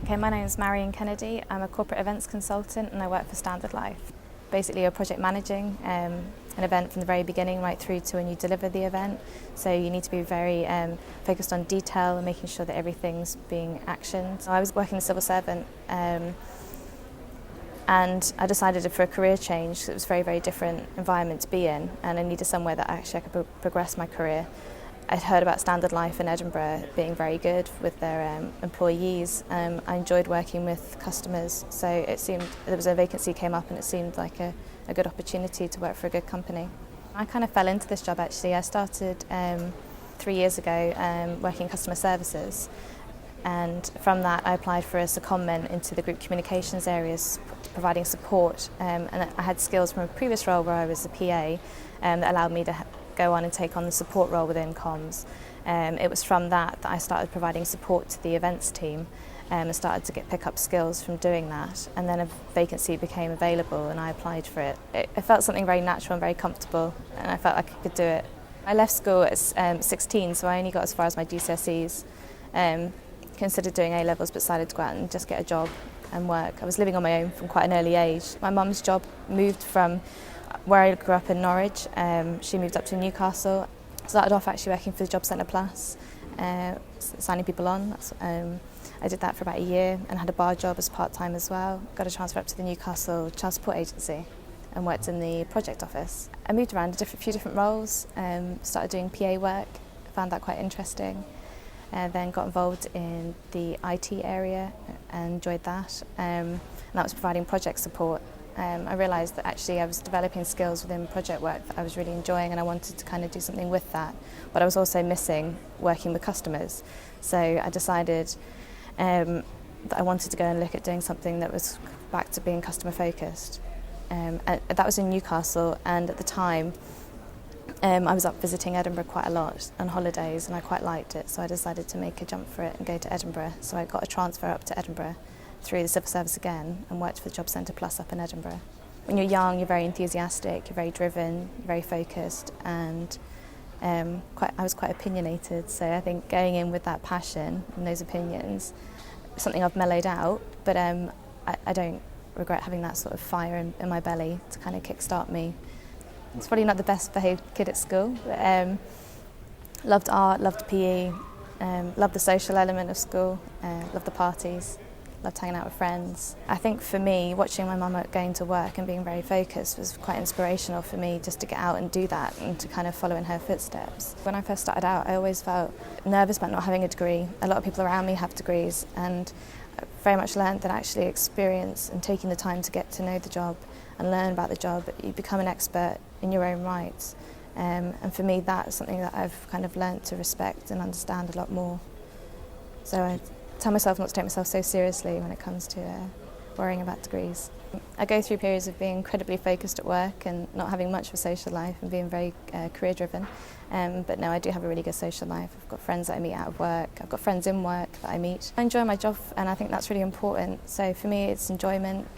Okay, my name is Marion Kennedy. I'm a corporate events consultant and I work for Standard Life. Basically, you're project managing an event from the very beginning right through to when you deliver the event. So you need to be very focused on detail and making sure that everything's being actioned. So I was working as a civil servant and I decided for a career change because it was a very, very different environment to be in, and I needed somewhere that actually I could progress my career. I'd heard about Standard Life in Edinburgh being very good with their employees. I enjoyed working with customers, so it seemed there was a vacancy came up and it seemed like a good opportunity to work for a good company. I kind of fell into this job actually. I started 3 years ago working in customer services, and from that I applied for a secondment into the group communications areas, providing support, and I had skills from a previous role where I was a PA that allowed me to go on and take on the support role within comms. It was from that I started providing support to the events team and started to pick up skills from doing that, and then a vacancy became available and I applied for it. It felt something very natural and very comfortable, and I felt like I could do it. I left school at 16, so I only got as far as my GCSEs. Considered doing A-levels but decided to go out and just get a job and work. I was living on my own from quite an early age. My mum's job moved from where I grew up in Norwich. She moved up to Newcastle. Started off actually working for the Job Centre Plus, signing people on. I did that for about a year and had a bar job as part-time as well. Got a transfer up to the Newcastle Child Support Agency and worked in the project office. I moved around a few different roles, started doing PA work, found that quite interesting. Then got involved in the IT area and enjoyed that. And that was providing project support. I realised that actually I was developing skills within project work that I was really enjoying, and I wanted to kind of do something with that. But I was also missing working with customers. So I decided that I wanted to go and look at doing something that was back to being customer focused. And that was in Newcastle, and at the time I was up visiting Edinburgh quite a lot on holidays and I quite liked it, so I decided to make a jump for it and go to Edinburgh. So I got a transfer up to Edinburgh through the civil service again and worked for the Job Centre Plus up in Edinburgh. When you're young, you're very enthusiastic, you're very driven, you're very focused, and I was quite opinionated, so I think going in with that passion and those opinions, something I've mellowed out, but I don't regret having that sort of fire in my belly to kind of kickstart me. It's probably not the best behaved kid at school, but loved art, loved PE, loved the social element of school, loved the parties, loved hanging out with friends. I think for me, watching my mum going to work and being very focused was quite inspirational for me, just to get out and do that and to kind of follow in her footsteps. When I first started out, I always felt nervous about not having a degree. A lot of people around me have degrees, and I very much learned that actually experience and taking the time to get to know the job and learn about the job, you become an expert in your own rights. And for me, that's something that I've kind of learnt to respect and understand a lot more. So I tell myself not to take myself so seriously when it comes to worrying about degrees. I go through periods of being incredibly focused at work and not having much of a social life and being very career driven. But no, I do have a really good social life. I've got friends that I meet out of work, I've got friends in work that I meet. I enjoy my job, and I think that's really important. So for me, it's enjoyment,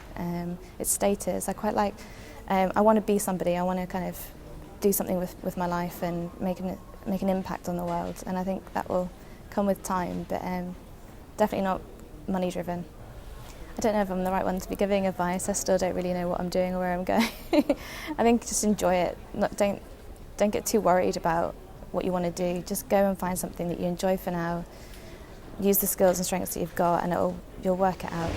it's status. I quite like, I want to be somebody, I want to kind of do something with my life and make an impact on the world, and I think that will come with time, but definitely not money driven. I don't know if I'm the right one to be giving advice. I still don't really know what I'm doing or where I'm going. I think just enjoy it. Don't get too worried about what you want to do. Just go and find something that you enjoy for now. Use the skills and strengths that you've got, and you'll work it out.